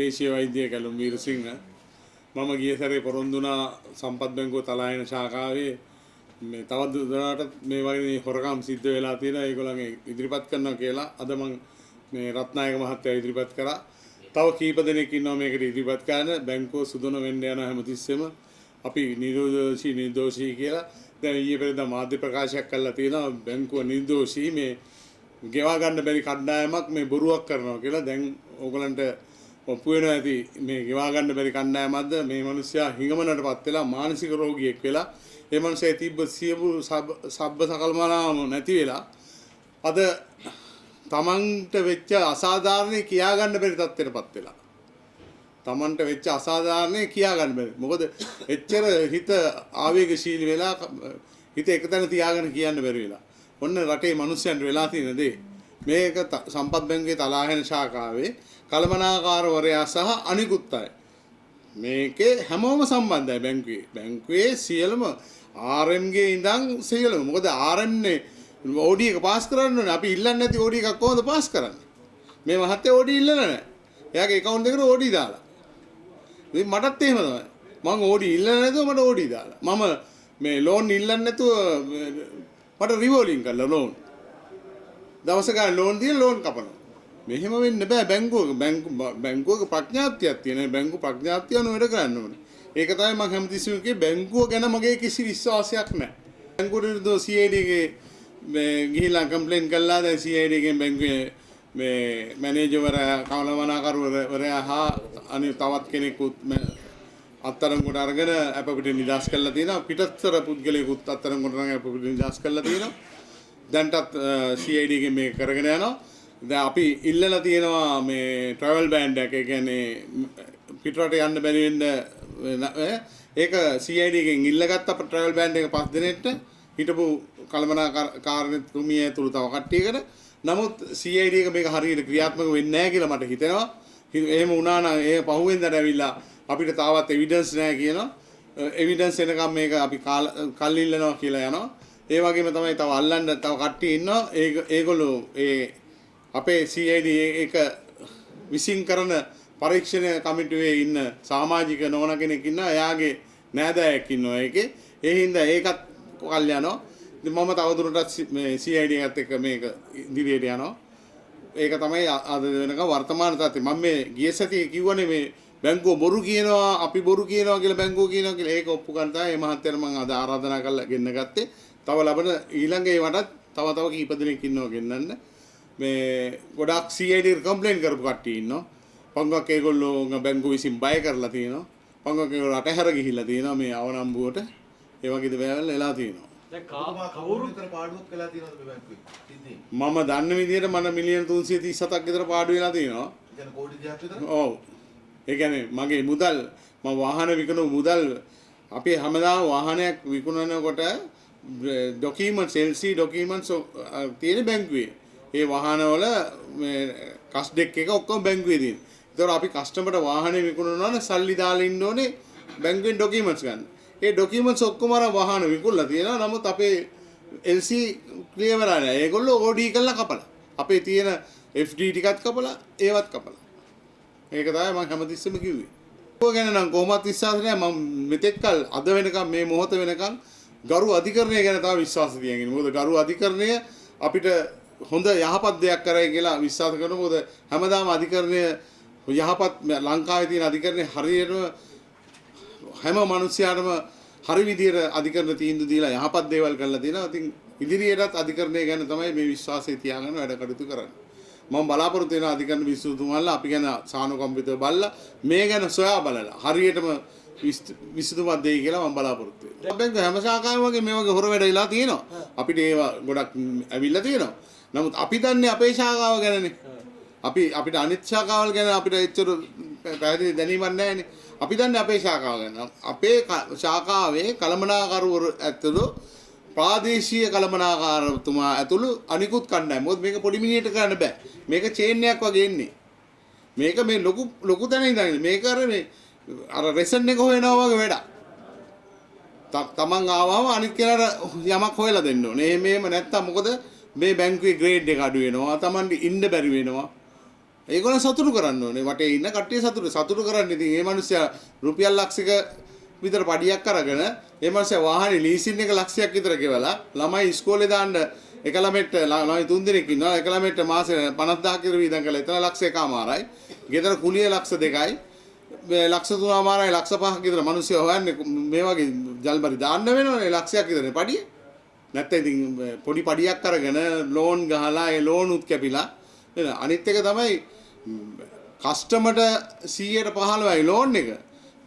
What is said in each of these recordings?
දේශීය වෛද්‍ය කැලුම් වීරසිංහ මම ගිය සැරේ පොරොන්දු වුණා සම්පත් බැංකුව තලායන ශාඛාවේ මේ තවත් දුරටත් මේ වගේ හොරකම් සිද්ධ වෙලා තියෙනවා ඒගොල්ලන්ගේ ඉදිරිපත් කරනවා කියලා අද මම මේ රත්නායක මහත්තයා ඉදිරිපත් කරා. තව කීප දෙනෙක් ඉන්නවා මේකට ඉදිරිපත් කරන බැංකුව සුදුන වෙන්න යන හැමතිස්සෙම අපි නිර්දෝෂී කියලා දැන් ඊයේ පෙරේදා මාධ්‍ය ප්‍රකාශයක් කළා තියෙනවා බැංකුව නිර්දෝෂී මේ ගෙවා ගන්න බැරි කණ්ඩායමක් මේ බොරුවක් කරනවා කියලා. දැන් ඕගලන්ට ඔප්පු වෙනවා ඇති මේ ගෙවා ගන්න බැරි කණ්ඩායමක්ද මේ මිනිස්සයා හිඟමනටපත් වෙලා මානසික රෝගියෙක් වෙලා ඒ මිනිස්සේ තිබ්බ සියලු සබ්බ සකල්මනාම නැති වෙලා අද තමන්ට වෙච්ච අසාධාරණේ කියා ගන්න බැරි තත්ත්වයටපත් වෙලා තමන්ට වෙච්ච අසාධාරණේ කියා ගන්න බැරි. මොකද එච්චර හිත ආවේගශීලී වෙලා හිත එකතැන තියාගෙන කියන්න බැරි වෙලා ඔන්න රටේ මිනිස්සුන්ට වෙලා තියෙන දේ මේක සම්පත් බැංකුවේ තලාහෙන ශාඛාවේ කළමනාකාරවරයා සහ අනිකුත් අය මේකේ හැමෝම සම්බන්ධයි. බැංකුවේ සියලුම RM ගේ ඉඳන් සියලුම මොකද RM නේ OD එක පාස් කරන්න ඕනේ. අපි ඉල්ලන්නේ නැති OD එකක් කොහොමද පාස් කරන්නේ? මේ මහත්තයා OD ඉල්ලලා නැහැ. එයාගේ account එකට OD දාලා. ඉතින් මටත් එහෙම තමයි. මම OD ඉල්ලන්නේ නැතුව මට OD දාලා. මම මේ ලෝන් ඉල්ලන්නේ නැතුව මට රිවෝලින් කරලා ලෝන්. දවස ගානේ ලෝන් දීලා ලෝන් කපනවා. මෙහෙම වෙන්න බෑ බැංකුවක ප්‍රඥාප්තියක් තියෙන. බැංකු ප්‍රඥාප්තිය අනුව වැඩ කරන්න ඕනේ. ඒක තමයි මම හැමතිස්සෙම කිව්වේ බැංකුව ගැන මගේ කිසි විශ්වාසයක් නැහැ. බැංකුවට CID ගේ මේ ගිහිලා කම්ප්ලේන්ට් කළා. දැන් CID ගෙන් බැංකුවේ මේ මැනේජර්වරයා කළමනාකරුවරයා හා අනිත් තවත් කෙනෙකුත් අත්තරංගොඩ අරගෙන අපිට නිදාස් කරලා තියෙනවා. පිටස්තර පුද්ගලයෙකුත් අත්තරංගොඩ නම් අපිට නිදාස් කරලා තියෙනවා. දැන්ටත් CID ගෙන් මේක කරගෙන යනවා. දැන් අපි ඉල්ලලා තියෙනවා මේ ට්‍රැවල් බෑන්ඩ් එක. ඒ කියන්නේ පිටරට යන්න බැරි වෙන්න ඒක CID ගෙන් ඉල්ලගත්ත අපේ ට්‍රැවල් බෑන්ඩ් එක 5 දිනෙකට හිටපු කළමනාකාරතුමිය ඇතුළු තව කට්ටියකට. නමුත් CID එක මේක හරියට ක්‍රියාත්මක වෙන්නේ නැහැ කියලා මට හිතෙනවා. එහෙම වුණා නම් ඒ පහුවෙන්දට ඇවිල්ලා අපිට තාවත් එවිඩන්ස් නැහැ කියනවා. එවිඩන්ස් එනකම් මේක අපි කල් ඉල්ලනවා කියලා යනවා. ඒ වගේම තමයි තව අල්ලන්න තව කට්ටිය ඉන්නවා. ඒගොල්ලෝ ඒ අපේ CID එක විසින් කරන පරීක්ෂණ කමිටුවේ ඉන්න සමාජික නෝන කෙනෙක් ඉන්නවා. එයාගේ නෑදෑයෙක් ඉන්නවා ඒකේ. ඒ හින්දා ඒකත් කල් යනවා. ඉතින් මම තවදුරටත් මේ CID එකත් එක්ක මේක ඉදිරියට යනවා. ඒක තමයි අද වෙනකම් වර්තමාන තත්ත්වය. මම මේ ගිය සතියේ කිව්වනේ මේ බැංකුව බොරු කියනවා අපි බොරු කියනවා කියලා බැංකුව කියනවා කියලා. ඒක ඔප්පු කරන් තමයි මේ මහත්තයාට මම අද ආරාධනා කරලා ගෙන්න ගත්තේ. තව ලබන ඊළඟ ඒවටත් තව කීප දෙනෙක් ඉන්නවා ගෙන්නන්න. මේ ගොඩක් CID කම්ප්ලේන්ට් කරපු කට්ටිය ඉන්නවා. පංගුවක් ඒගොල්ලෝ බැංකුව විසින් බය කරලා තියෙනවා. පංගුවක් ඒගොල්ලෝ අතහැර ගිහිල්ලා තියෙනවා මේ අවනම්බුවට. ඒ වගේ දේවල් එලා තියෙනවා. දැන් කවුරු විතර පාඩුවක් කළා තියෙනවද මේ බැංකුවේ? මම දන්න විදිහට මට මිලියන 337ක් විතර පාඩු වෙලා තියෙනවා. يعني කෝටි 10ක් විතර? ඔව්. ඒ කියන්නේ මගේ මුදල් මම වාහන විකුණු මුදල් අපි හැමදාම වාහනයක් විකුණනකොට ඩොකියුමන්ට්ස් LC ඩොකියුමන්ට්ස් තියෙන බැංකුවේ. ඒ වාහනවල මේ කස් ඩෙක් එක ඔක්කොම බැංකුවේ තියෙන. ඒතකොට අපි කස්ටමර්ට වාහනේ විකුණනවා නම් සල්ලි දාලා ඉන්න ඕනේ බැංකුවෙන් ඩොකියුමන්ට්ස් ගන්න. ඒ ඩොකියුමන්ට්ස් ඔක්කොම අර වාහන විකුණලා තියෙනවා. නමුත් අපේ LC ක්ලියර් වෙලා නැහැ. ඒගොල්ලෝ OD කරලා කපලා. අපේ තියෙන FD ටිකත් කපලා ඒවත් කපලා. ඒක තමයි මම හැමතිස්සෙම කිව්වේ. ඔය ගැන නම් කොහොමවත් විශ්වාස නැහැ. මම මෙතෙක්කල් අද වෙනකම් මේ මොහොත වෙනකම් ගරු අධිකරණය ගැන තමයි විශ්වාස තියන්නේ. මොකද ගරු අධිකරණය අපිට හොඳ යහපත් දෙයක් කරයි කියලා විශ්වාස කරනවා. මොකද හැමදාම අධිකරණය යහපත් ලංකාවේ තියෙන අධිකරණය හරියටම හැම මිනිස්යාටම හරි විදියට අධිකරණ තීන්දුව දීලා යහපත් දේවල් කරලා තියෙනවා. ඉතින් ඉදිරියටත් අධිකරණය ගැන තමයි මේ විශ්වාසය තියාගෙන වැඩ කටයුතු කරන්නේ. මම බලාපොරොත්තු වෙන අධිකරණ විසඳුමල්ලා අපි ගැන සානුකම්පිතව බලලා මේ ගැන සොයා බලලා හරියටම විසඳුමක් දෙයි කියලා මම බලාපොරොත්තු වෙනවා. බැංකුව හැම ශාඛාවම වගේ මේ වගේ හොර වැඩ වෙලා තියෙනවා. අපිට ඒවා ගොඩක් ඇවිල්ලා තියෙනවා. නමුත් අපි දන්නේ අපේ ශාඛාව ගැනනේ. අපිට අනිත් ශාඛාවල් ගැන අපිට එච්චර පැහැදිලි දැනීමක් නැහැනේ. අපි දන්නේ අපේ ශාඛාව ගැන. අපේ ශාඛාවේ කළමනාකරුවරු ඇතුළු ප්‍රාදේශීය කළමනාකාරතුමා ඇතුළු අනිකුත් කණ්ඩායම්. මොකද මේක පොඩි මිනිහෙට කරන්න බෑ. මේක චේන් එකක් වගේ එන්නේ. මේක මේ ලොකු තැන ඉඳන් මේක අර රෙසන් එක හොයනවා වගේ වැඩක්. තමන් ආවම අනිත් කෙනාට යමක් හොයලා දෙන්න ඕනේ. මේම නැත්තම් මොකද මේ බැංකුවේ ග්‍රේඩ් එක අඩු වෙනවා. තමන්ට ඉන්න බැරි වෙනවා. ඒගොල්ලෝ සතුටු කරන්න ඕනේ. වටේ ඉන්න කට්ටිය සතුටු කරන්න. ඉතින් මේ මිනිස්සයා රුපියල් ලක්ෂයක විතර පඩියක් අරගෙන මේ මිනිස්සයා වාහනේ ලීසින් එක ලක්ෂයක් විතර ගෙවලා ළමයි ඉස්කෝලේ දාන්න එක ළමෙක්ට ළමයි 3 දෙනෙක් ඉන්නවා. එක ළමෙක්ට මාසේ 50000 කට වීදම් කරලා එතන ලක්ෂයකමාරයි. ගෙදර කුලිය ලක්ෂ 2යි. ලක්ෂ 3මාරයි ලක්ෂ 5ක් විතර මිනිස්සු හොයන්නේ මේ වගේ ජල්බරි දාන්න වෙනවනේ ලක්ෂයක් විතරනේ පඩිය. නැත්නම් ඉතින් පොඩි පඩියක් අරගෙන ලෝන් ගහලා ඒ ලෝන් උත් කැපිලා නේද? අනිත් එක තමයි කස්ටමර්ට 100%යි ලෝන් එක.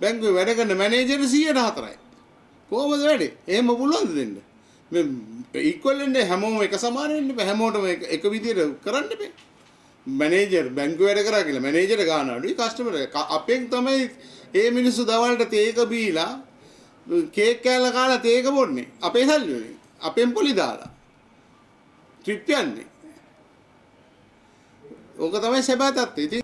බැංකුවේ වැඩ කරන මැනේජර් 104යි. කොහොමද වැඩේ? එහෙම පුළුවන්ද දෙන්න? මේ ඉක්වල් වෙන්නේ හැමෝම එක සමාන වෙන්න බෑ. හැමෝටම එක විදියට කරන්න බෑ. මැනේජර් බැංකුවේ වැඩ කරා කියලා මැනේජර් ගන්න අඩුයි කස්ටමර් අපෙන් තමයි මේ මිනිස්සු දවල්ට තේක බීලා කේක් කෑල්ල කාලා තේක බොන්නේ. අපේ සල්ලි වලින්. අපෙන් පොලි දාලා. ට්‍රිප් යන්නේ. ඕක තමයි සබෑ තත්ත්වය. ඉතින්